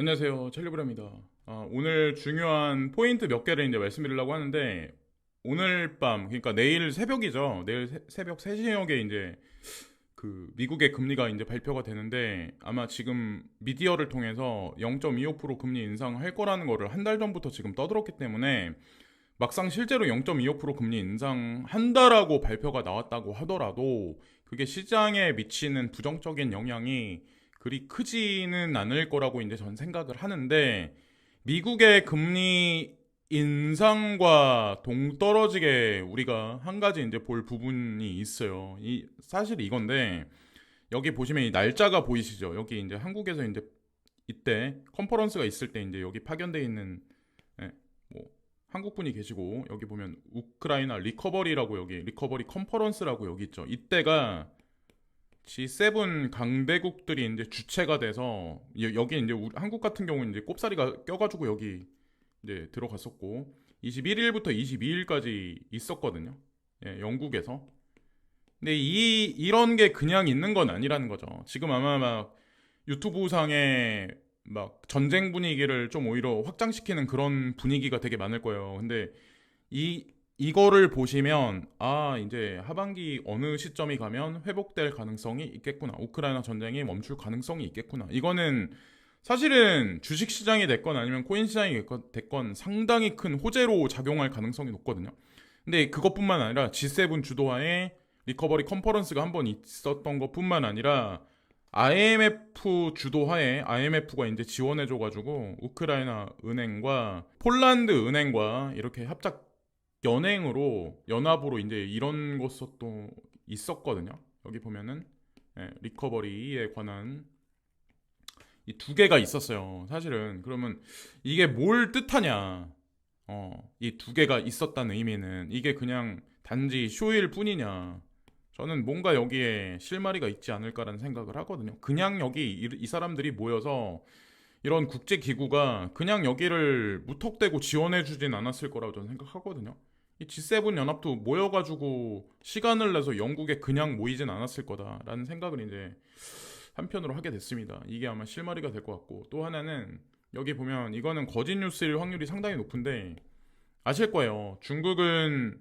안녕하세요. 첼리브라입니다. 오늘 중요한 포인트 몇 개를 이제 말씀드리려고 하는데, 오늘 밤, 그러니까 내일 새벽이죠. 내일 새벽 3시경에 이제 그 미국의 금리가 이제 발표가 되는데, 아마 지금 미디어를 통해서 0.25% 금리 인상할 거라는 거를 한 달 전부터 지금 떠들었기 때문에, 막상 실제로 0.25% 금리 인상한다라고 발표가 나왔다고 하더라도 그게 시장에 미치는 부정적인 영향이 그리 크지는 않을 거라고 이제 전 생각을 하는데, 미국의 금리 인상과 동떨어지게 우리가 한 가지 이제 볼 부분이 있어요. 사실 이건데, 여기 보시면 이 날짜가 보이시죠? 여기 이제 한국에서 이제 이때 컨퍼런스가 있을 때 이제 여기 파견돼 있는, 예, 뭐 한국 분이 계시고, 여기 보면 우크라이나 리커버리라고, 여기 리커버리 컨퍼런스라고 여기 있죠. 이때가 G7 강대국들이 이제 주체가 돼서, 여기 이제 한국 같은 경우는 이제 꼽사리가 껴가지고 여기 이제 들어갔었고, 21일부터 22일까지 있었거든요. 예, 영국에서. 근데 이런 게 그냥 있는 건 아니라는 거죠. 지금 아마 막 유튜브 상에 막 전쟁 분위기를 좀 오히려 확장시키는 그런 분위기가 되게 많을 거예요. 근데 이 이거를 보시면, 이제 하반기 어느 시점이 가면 회복될 가능성이 있겠구나. 우크라이나 전쟁이 멈출 가능성이 있겠구나. 이거는 사실은 주식 시장이 됐건 아니면 코인 시장이 됐건 상당히 큰 호재로 작용할 가능성이 높거든요. 근데 그것뿐만 아니라 G7 주도하에 리커버리 컨퍼런스가 한번 있었던 것뿐만 아니라 IMF 주도하에, IMF가 이제 지원해줘가지고 우크라이나 은행과 폴란드 은행과 이렇게 합작 연합으로 이제 이런 것도 있었거든요. 여기 보면은, 리커버리에 관한 이 두 개가 있었어요. 사실은 그러면 이게 뭘 뜻하냐? 이 두 개가 있었다는 의미는 이게 그냥 단지 쇼일 뿐이냐? 저는 뭔가 여기에 실마리가 있지 않을까라는 생각을 하거든요. 그냥 여기 이 사람들이 모여서 이런 국제 기구가 그냥 여기를 무턱대고 지원해주진 않았을 거라고 저는 생각하거든요. 이 G7 연합도 모여가지고 시간을 내서 영국에 그냥 모이진 않았을 거다라는 생각을 이제 한편으로 하게 됐습니다. 이게 아마 실마리가 될 것 같고, 또 하나는 여기 보면 이거는 거짓 뉴스일 확률이 상당히 높은데, 아실 거예요. 중국은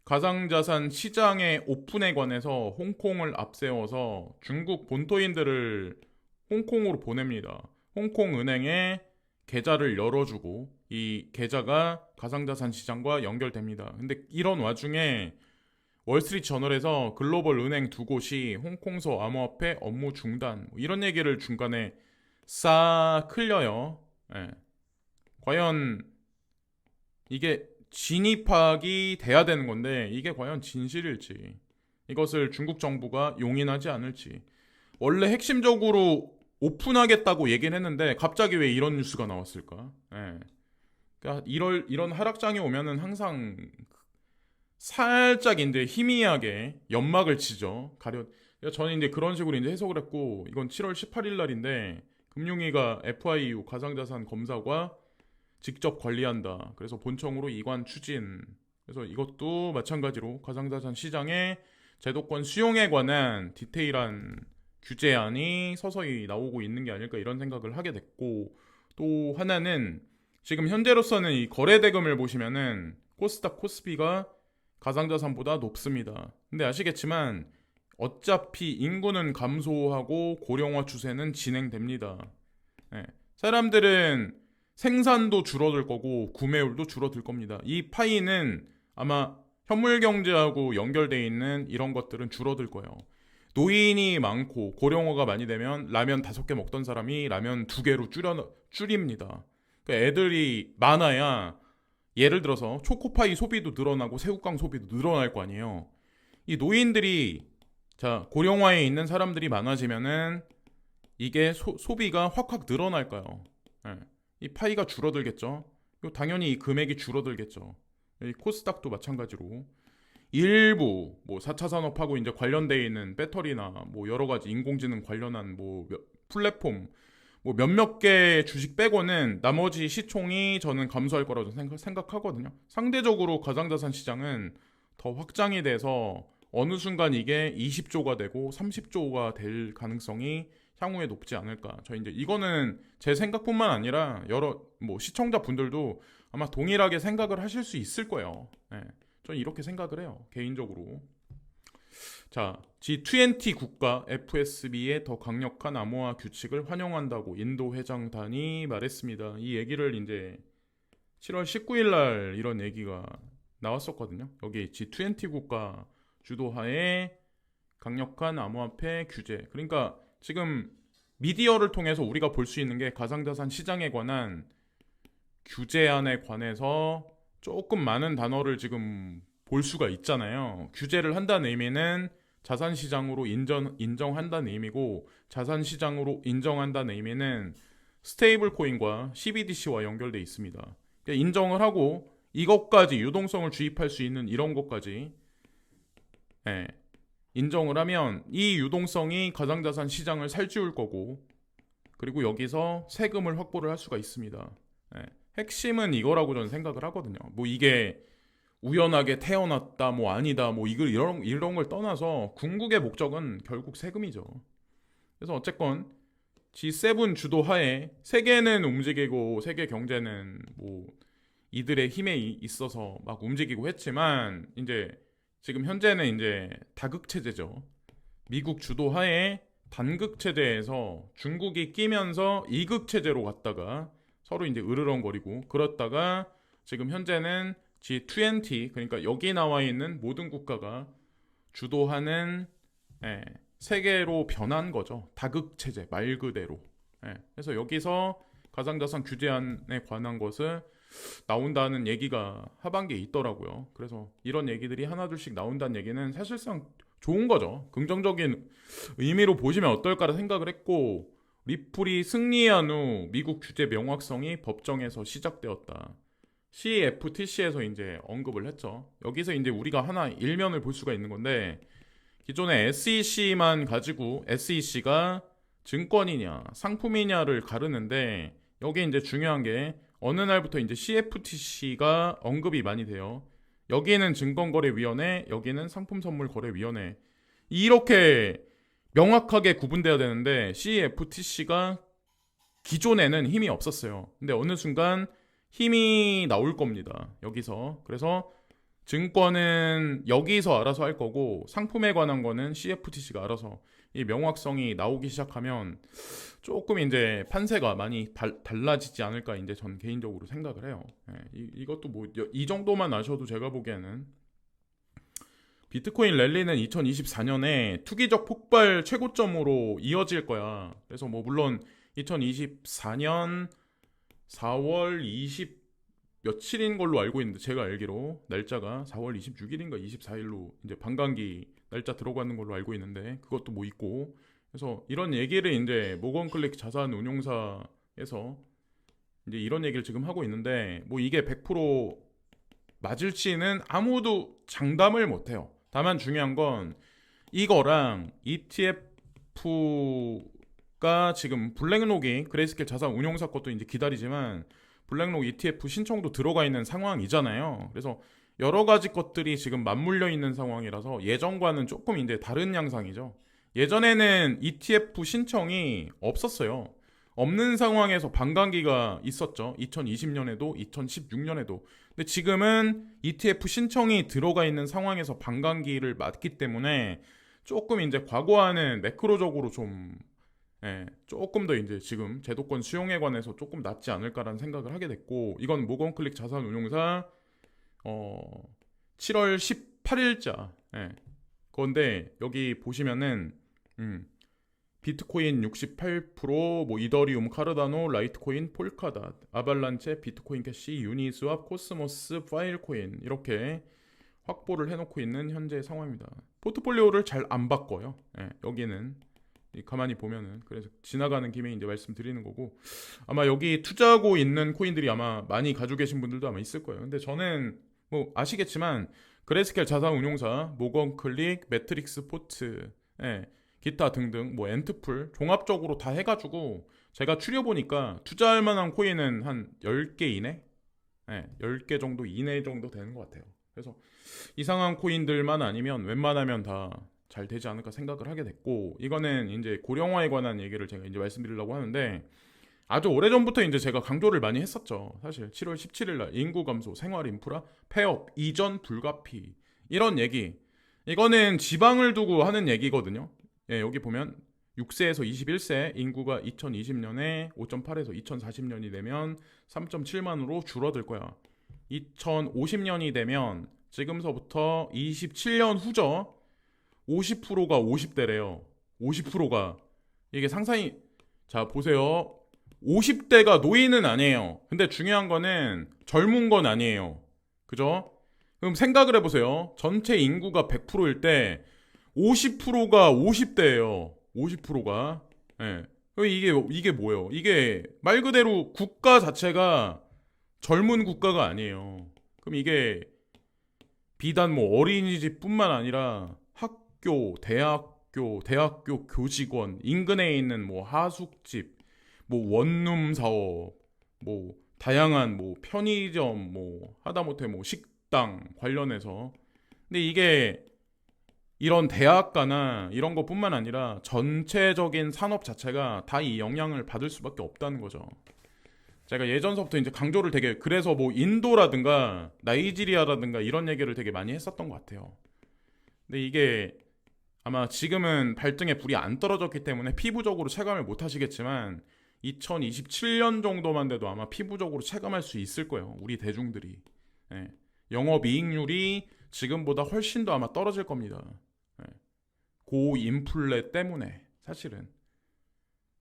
가상자산 시장의 오픈에 관해서 홍콩을 앞세워서 중국 본토인들을 홍콩으로 보냅니다. 홍콩 은행에 계좌를 열어주고 이 계좌가 가상자산 시장과 연결됩니다. 근데 이런 와중에 월스트리트 저널에서 글로벌 은행 두 곳이 홍콩서 암호화폐 업무 중단, 이런 얘기를 중간에 싹 흘려요. 예. 과연 이게 진입학이 돼야 되는 건데 이게 과연 진실일지, 이것을 중국 정부가 용인하지 않을지. 원래 핵심적으로 오픈하겠다고 얘기는 했는데 갑자기 왜 이런 뉴스가 나왔을까? 예. 그러니까 이런 하락장이 오면은 항상 살짝 이제 희미하게 연막을 치죠. 그러니까 저는 이제 그런 식으로 이제 해석을 했고, 이건 7월 18일 날인데 금융위가 FIU 가상자산 검사과 직접 관리한다. 그래서 본청으로 이관 추진. 그래서 이것도 마찬가지로 가상자산 시장의 제도권 수용에 관한 디테일한 규제안이 서서히 나오고 있는 게 아닐까, 이런 생각을 하게 됐고, 또 하나는 지금 현재로서는 이 거래 대금을 보시면은 코스닥 코스피가 가상자산보다 높습니다. 근데 아시겠지만 어차피 인구는 감소하고 고령화 추세는 진행됩니다. 예. 사람들은 생산도 줄어들 거고 구매율도 줄어들 겁니다. 이 파이는 아마 현물 경제하고 연결돼 있는 이런 것들은 줄어들 거예요. 노인이 많고 고령화가 많이 되면 라면 5개 먹던 사람이 라면 2개로 줄입니다. 그러니까 애들이 많아야, 예를 들어서 초코파이 소비도 늘어나고 새우깡 소비도 늘어날 거 아니에요. 이 노인들이, 자, 고령화에 있는 사람들이 많아지면은 이게 소비가 확확 늘어날까요? 예. 이 파이가 줄어들겠죠. 당연히 이 금액이 줄어들겠죠. 이 코스닥도 마찬가지로 일부 뭐 4차 산업하고 이제 관련돼 있는 배터리나 뭐 여러 가지 인공지능 관련한 뭐 플랫폼 뭐 몇몇 개 주식 빼고는 나머지 시총이 저는 감소할 거라고 생각하거든요. 상대적으로 가상자산 시장은 더 확장이 돼서 어느 순간 이게 20조가 되고 30조가 될 가능성이 향후에 높지 않을까. 저 이제 이거는 제 생각뿐만 아니라 여러 뭐 시청자분들도 아마 동일하게 생각을 하실 수 있을 거예요. 네, 저는 이렇게 생각을 해요. 개인적으로. 자, G20 국가 FSB의 더 강력한 암호화 규칙을 환영한다고 인도 회장단이 말했습니다. 이 얘기를 이제 7월 19일 날 이런 얘기가 나왔었거든요. 여기 G20 국가 주도하에 강력한 암호화폐 규제. 그러니까 지금 미디어를 통해서 우리가 볼 수 있는 게 가상자산 시장에 관한 규제안에 관해서 조금 많은 단어를 지금 볼 수가 있잖아요. 규제를 한다는 의미는 자산시장으로 인정한다는 의미고, 자산시장으로 인정한다는 의미는 스테이블 코인과 CBDC와 연결돼 있습니다. 그러니까 인정을 하고 이것까지 유동성을 주입할 수 있는 이런 것까지 예, 인정을 하면 이 유동성이 가상자산 시장을 살찌울 거고, 그리고 여기서 세금을 확보를 할 수가 있습니다. 예, 핵심은 이거라고 저는 생각을 하거든요. 뭐 이게 우연하게 태어났다, 뭐 아니다, 뭐 이런 걸 떠나서 궁극의 목적은 결국 세금이죠. 그래서 어쨌건 G7 주도하에 세계는 움직이고 세계 경제는 뭐 이들의 힘에 있어서 막 움직이고 했지만, 이제 지금 현재는 이제 다극 체제죠. 미국 주도하에 단극 체제에서 중국이 끼면서 이극 체제로 갔다가 서로 이제 으르렁거리고, 그렇다가 지금 현재는 G20, 그러니까 여기 나와 있는 모든 국가가 주도하는 세계로 변한 거죠. 다극 체제 말 그대로. 그래서 여기서 가상자산 규제안에 관한 것을 나온다는 얘기가 하반기에 있더라고요. 그래서 이런 얘기들이 하나둘씩 나온다는 얘기는 사실상 좋은 거죠. 긍정적인 의미로 보시면 어떨까라 생각을 했고, 리플이 승리한 후 미국 규제 명확성이 법정에서 시작되었다. CFTC에서 이제 언급을 했죠. 여기서 이제 우리가 하나 일면을 볼 수가 있는 건데, 기존에 SEC만 가지고 SEC가 증권이냐 상품이냐를 가르는데, 여기 이제 중요한 게 어느 날부터 이제 CFTC가 언급이 많이 돼요. 여기는 증권거래위원회, 여기는 상품선물거래위원회. 이렇게 명확하게 구분돼야 되는데 CFTC가 기존에는 힘이 없었어요. 근데 어느 순간 힘이 나올 겁니다. 여기서. 그래서 증권은 여기서 알아서 할 거고, 상품에 관한 거는 CFTC가 알아서, 이 명확성이 나오기 시작하면 조금 이제 판세가 많이 달라지지 않을까 이제 전 개인적으로 생각을 해요. 이것도 뭐 이 정도만 아셔도 제가 보기에는 비트코인 랠리는 2024년에 투기적 폭발 최고점으로 이어질 거야. 그래서 뭐 물론 2024년 4월 20 며칠인 걸로 알고 있는데, 제가 알기로 날짜가 4월 26일인가 24일로 이제 반감기 날짜 들어가는 걸로 알고 있는데, 그것도 뭐 있고. 그래서 이런 얘기를 이제 모건클릭 자산운용사에서 이제 이런 얘기를 지금 하고 있는데, 뭐 이게 100% 맞을지는 아무도 장담을 못해요. 다만 중요한 건 이거랑 ETF가 지금 블랙록이 그레이스케일 자산운용사 것도 이제 기다리지만 블랙록 ETF 신청도 들어가 있는 상황이잖아요. 그래서 여러 가지 것들이 지금 맞물려 있는 상황이라서 예전과는 조금 이제 다른 양상이죠. 예전에는 ETF 신청이 없었어요. 없는 상황에서 반감기가 있었죠. 2020년에도 2016년에도. 근데 지금은 ETF 신청이 들어가 있는 상황에서 반감기를 맞기 때문에 조금 이제 과거와는 매크로적으로 좀 조금 더 이제 지금 제도권 수용에 관해서 조금 낫지 않을까라는 생각을 하게 됐고, 이건 모건클릭 자산운용사 7월 18일자 그건데, 여기 보시면은 비트코인 68%, 뭐 이더리움, 카르다노, 라이트코인, 폴카닷, 아발란체, 비트코인 캐시, 유니스왑, 코스모스, 파일코인 이렇게 확보를 해놓고 있는 현재 상황입니다. 포트폴리오를 잘 안 바꿔요. 여기는 가만히 보면은. 그래서 지나가는 김에 이제 말씀드리는 거고, 아마 여기 투자하고 있는 코인들이 아마 많이 가지고 계신 분들도 아마 있을 거예요. 근데 저는 뭐 아시겠지만 그레이스케일 자산운용사, 모건클릭, 매트릭스 포트, 기타 등등 뭐 엔트풀 종합적으로 다 해가지고 제가 추려보니까 투자할 만한 코인은 한 10개 이내? 10개 정도 이내 정도 되는 것 같아요. 그래서 이상한 코인들만 아니면 웬만하면 다 잘 되지 않을까 생각을 하게 됐고, 이거는 이제 고령화에 관한 얘기를 제가 이제 말씀드리려고 하는데, 아주 오래전부터 이제 제가 강조를 많이 했었죠. 사실 7월 17일 날 인구 감소, 생활 인프라, 폐업, 이전 불가피 이런 얘기. 이거는 지방을 두고 하는 얘기거든요. 예, 여기 보면 6세에서 21세 인구가 2020년에 5.8에서 2040년이 되면 3.7만으로 줄어들 거야. 2050년이 되면 지금서부터 27년 후죠. 50%가 50대래요. 50%가 이게 상상이, 자 보세요. 50대가 노인은 아니에요. 근데 중요한 거는 젊은 건 아니에요. 그죠? 그럼 생각을 해보세요. 전체 인구가 100%일 때 50%가 50대예요. 50%가. 예. 이게 뭐예요? 이게 말 그대로 국가 자체가 젊은 국가가 아니에요. 그럼 이게 비단 뭐 어린이집뿐만 아니라 학교, 대학교 교직원, 인근에 있는 뭐 하숙집, 뭐 원룸 사업, 뭐 다양한 뭐 편의점, 뭐 하다못해 뭐 식당 관련해서. 근데 이게 이런 대학가나 이런 것뿐만 아니라 전체적인 산업 자체가 다 이 영향을 받을 수밖에 없다는 거죠. 제가 예전서부터 이제 강조를 되게, 그래서 뭐 인도라든가 나이지리아라든가 이런 얘기를 되게 많이 했었던 것 같아요. 근데 이게 아마 지금은 발등에 불이 안 떨어졌기 때문에 피부적으로 체감을 못 하시겠지만 2027년 정도만 돼도 아마 피부적으로 체감할 수 있을 거예요. 우리 대중들이. 예. 영업이익률이 지금보다 훨씬 더 아마 떨어질 겁니다. 예. 고인플레 때문에 사실은.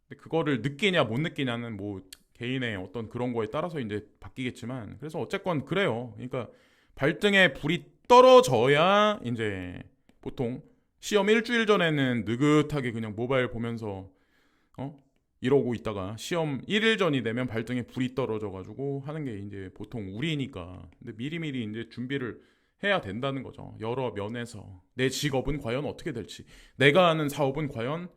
근데 그거를 느끼냐 못 느끼냐는 뭐 개인의 어떤 그런 거에 따라서 이제 바뀌겠지만, 그래서 어쨌건 그래요. 그러니까 발등에 불이 떨어져야 이제 보통 시험 일주일 전에는 느긋하게 그냥 모바일 보면서 이러고 있다가 시험 1일 전이 되면 발등에 불이 떨어져가지고 하는 게 이제 보통 우리니까. 근데 미리미리 이제 준비를 해야 된다는 거죠. 여러 면에서 내 직업은 과연 어떻게 될지, 내가 하는 사업은 과연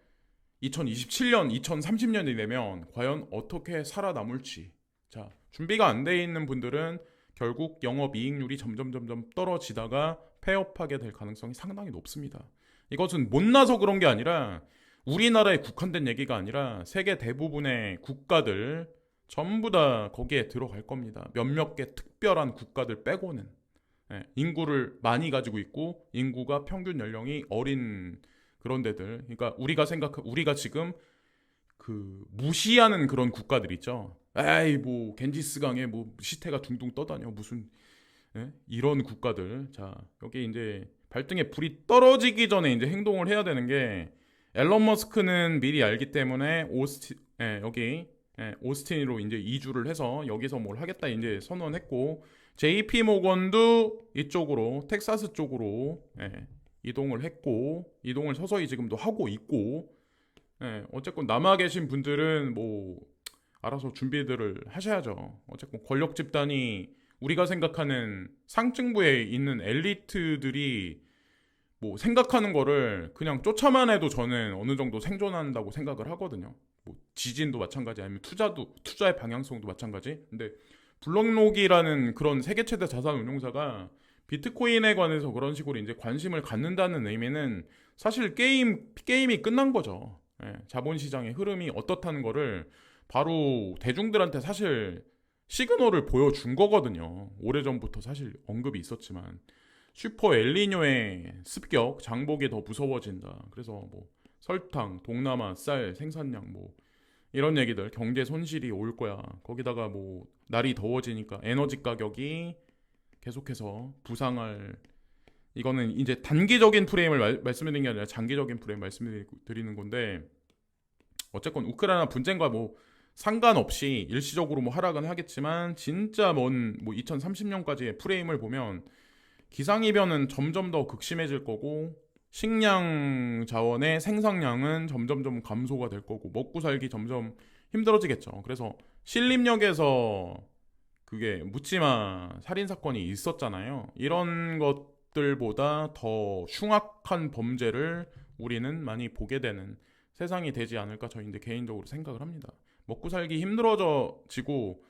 2027년, 2030년이 되면 과연 어떻게 살아남을지. 자, 준비가 안 돼 있는 분들은 결국 영업이익률이 점점 떨어지다가 폐업하게 될 가능성이 상당히 높습니다. 이것은 못나서 그런 게 아니라, 우리나라에 국한된 얘기가 아니라 세계 대부분의 국가들 전부 다 거기에 들어갈 겁니다. 몇몇 개 특별한 국가들 빼고는. 예, 인구를 많이 가지고 있고 인구가 평균 연령이 어린 그런 데들. 그러니까 우리가 지금 그 무시하는 그런 국가들 있죠. 에이 뭐 겐지스강에 뭐 시태가 둥둥 떠다녀 무슨, 예? 이런 국가들. 자, 여기 이제 발등에 불이 떨어지기 전에 이제 행동을 해야 되는 게, 앨런 머스크는 미리 알기 때문에 오스틴으로 이제 이주를 해서 여기서 뭘 하겠다 이제 선언했고, JP 모건도 이쪽으로 텍사스 쪽으로 이동을 했고, 이동을 서서히 지금도 하고 있고, 어쨌건 남아 계신 분들은 뭐 알아서 준비들을 하셔야죠. 어쨌건 권력 집단이, 우리가 생각하는 상층부에 있는 엘리트들이 뭐 생각하는 거를 그냥 쫓아만 해도 저는 어느 정도 생존한다고 생각을 하거든요. 뭐 지진도 마찬가지, 아니면 투자의 방향성도 마찬가지. 근데 블록록이라는 그런 세계 최대 자산 운용사가 비트코인에 관해서 그런 식으로 이제 관심을 갖는다는 의미는 사실 게임이 끝난 거죠. 자본시장의 흐름이 어떻다는 거를 바로 대중들한테 사실 시그널을 보여준 거거든요. 오래전부터 사실 언급이 있었지만, 슈퍼 엘니뇨의 습격, 장복이 더 무서워진다. 그래서 뭐 설탕, 동남아 쌀 생산량 뭐 이런 얘기들, 경제 손실이 올 거야. 거기다가 뭐 날이 더워지니까 에너지 가격이 계속해서 부상할, 이거는 이제 단기적인 프레임을 말씀드리는 게 아니라 장기적인 프레임 말씀드리는 건데, 어쨌건 우크라이나 분쟁과 뭐 상관없이 일시적으로 뭐 하락은 하겠지만, 진짜 먼 뭐 2030년까지의 프레임을 보면 기상이변은 점점 더 극심해질 거고, 식량 자원의 생산량은 점점 감소가 될 거고, 먹고 살기 점점 힘들어지겠죠. 그래서 신림역에서 그게 묻지마 살인 사건이 있었잖아요. 이런 것들보다 더 흉악한 범죄를 우리는 많이 보게 되는 세상이 되지 않을까 저희 이제 개인적으로 생각을 합니다. 먹고 살기 힘들어지고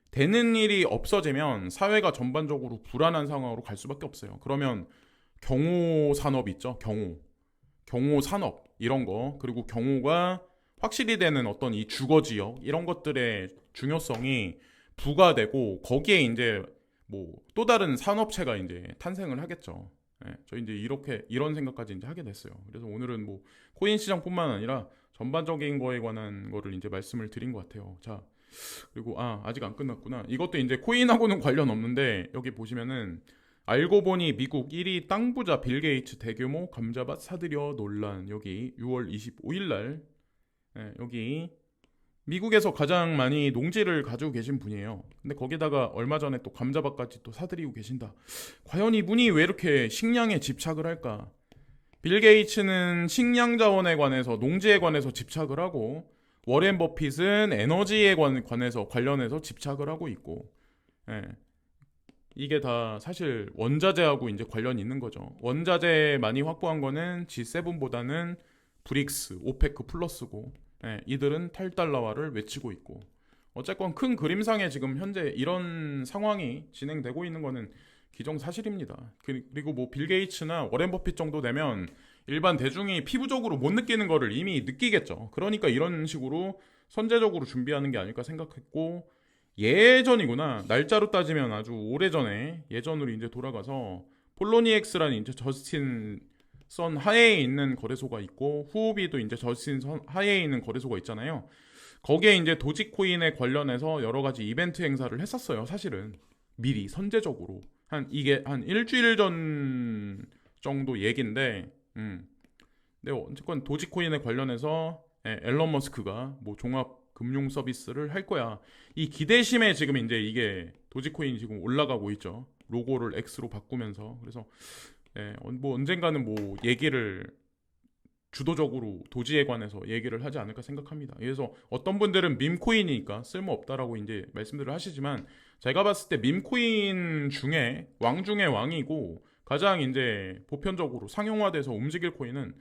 되는 일이 없어지면 사회가 전반적으로 불안한 상황으로 갈 수밖에 없어요. 그러면 경호 산업 있죠. 경호 산업 이런 거, 그리고 경호가 확실히 되는 어떤 이 주거 지역 이런 것들의 중요성이 부과되고, 거기에 이제 뭐 또 다른 산업체가 이제 탄생을 하겠죠. 예, 저 이제 이렇게 이런 생각까지 이제 하게 됐어요. 그래서 오늘은 뭐 코인 시장뿐만 아니라 전반적인 거에 관한 거를 이제 말씀을 드린 것 같아요. 자, 그리고 아직 안 끝났구나. 이것도 이제 코인하고는 관련 없는데, 여기 보시면은 알고 보니 미국 1위 땅 부자 빌 게이츠 대규모 감자밭 사들여 논란, 여기 6월 25일 날, 여기 미국에서 가장 많이 농지를 가지고 계신 분이에요. 근데 거기다가 얼마 전에 또 감자밭까지 또 사들이고 계신다. 과연 이분이 왜 이렇게 식량에 집착을 할까? 빌 게이츠는 식량 자원에 관해서, 농지에 관해서 집착을 하고, 워렌 버핏은 에너지에 관해서 관련해서 집착을 하고 있고, 예. 이게 다 사실 원자재하고 이제 관련이 있는 거죠. 원자재 많이 확보한 거는 G7보다는 브릭스, 오페크 플러스고, 예, 이들은 탈달러화를 외치고 있고. 어쨌건 큰 그림상에 지금 현재 이런 상황이 진행되고 있는 거는 기정사실입니다. 그리고 뭐 빌 게이츠나 워렌 버핏 정도 되면 일반 대중이 피부적으로 못 느끼는 거를 이미 느끼겠죠. 그러니까 이런 식으로 선제적으로 준비하는 게 아닐까 생각했고, 예전이구나. 날짜로 따지면 아주 오래전에, 예전으로 이제 돌아가서 폴로니엑스라는 이제 저스틴 선 하해에 있는 거래소가 있고, 후오비도 이제 저스틴 선 하해에 있는 거래소가 있잖아요. 거기에 이제 도지코인에 관련해서 여러 가지 이벤트 행사를 했었어요. 사실은 미리 선제적으로 이게 한 일주일 전 정도 얘긴데, 근데 어쨌건 도지코인에 관련해서 앨런 머스크가 뭐 종합 금융 서비스를 할 거야. 이 기대심에 지금 이제 이게 도지코인 지금 올라가고 있죠. 로고를 X로 바꾸면서. 그래서 뭐 언젠가는 뭐 얘기를 주도적으로 도지에 관해서 얘기를 하지 않을까 생각합니다. 그래서 어떤 분들은 밈코인이니까 쓸모없다라고 이제 말씀들을 하시지만, 제가 봤을 때 밈코인 중에 왕 중에 왕이고 가장 이제 보편적으로 상용화돼서 움직일 코인은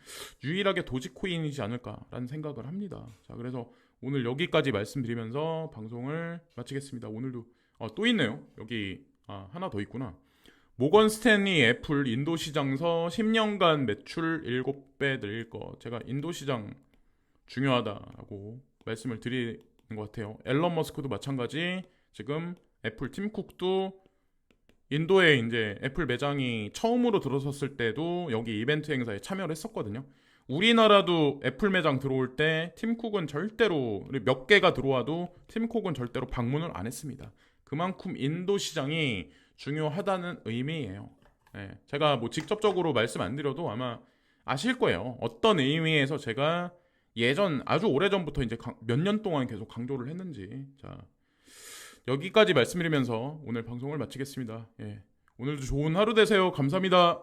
유일하게 도지코인이지 않을까라는 생각을 합니다. 자, 그래서 오늘 여기까지 말씀드리면서 방송을 마치겠습니다. 오늘도 또 있네요. 여기 하나 더 있구나. 모건 스탠리 애플 인도 시장서 10년간 매출 7배 늘릴 거. 제가 인도 시장 중요하다라고 말씀을 드리는 것 같아요. 앨런 머스크도 마찬가지. 지금 애플 팀 쿡도 인도에 이제 애플 매장이 처음으로 들어섰을 때도 여기 이벤트 행사에 참여를 했었거든요. 우리나라도 애플 매장 들어올 때 팀쿡은 절대로, 몇 개가 들어와도 팀쿡은 절대로 방문을 안 했습니다. 그만큼 인도 시장이 중요하다는 의미예요. 제가 뭐 직접적으로 말씀 안 드려도 아마 아실 거예요. 어떤 의미에서 제가 예전 아주 오래전부터 이제 몇 년 동안 계속 강조를 했는지. 자, 여기까지 말씀드리면서 오늘 방송을 마치겠습니다. 오늘도 좋은 하루 되세요. 감사합니다.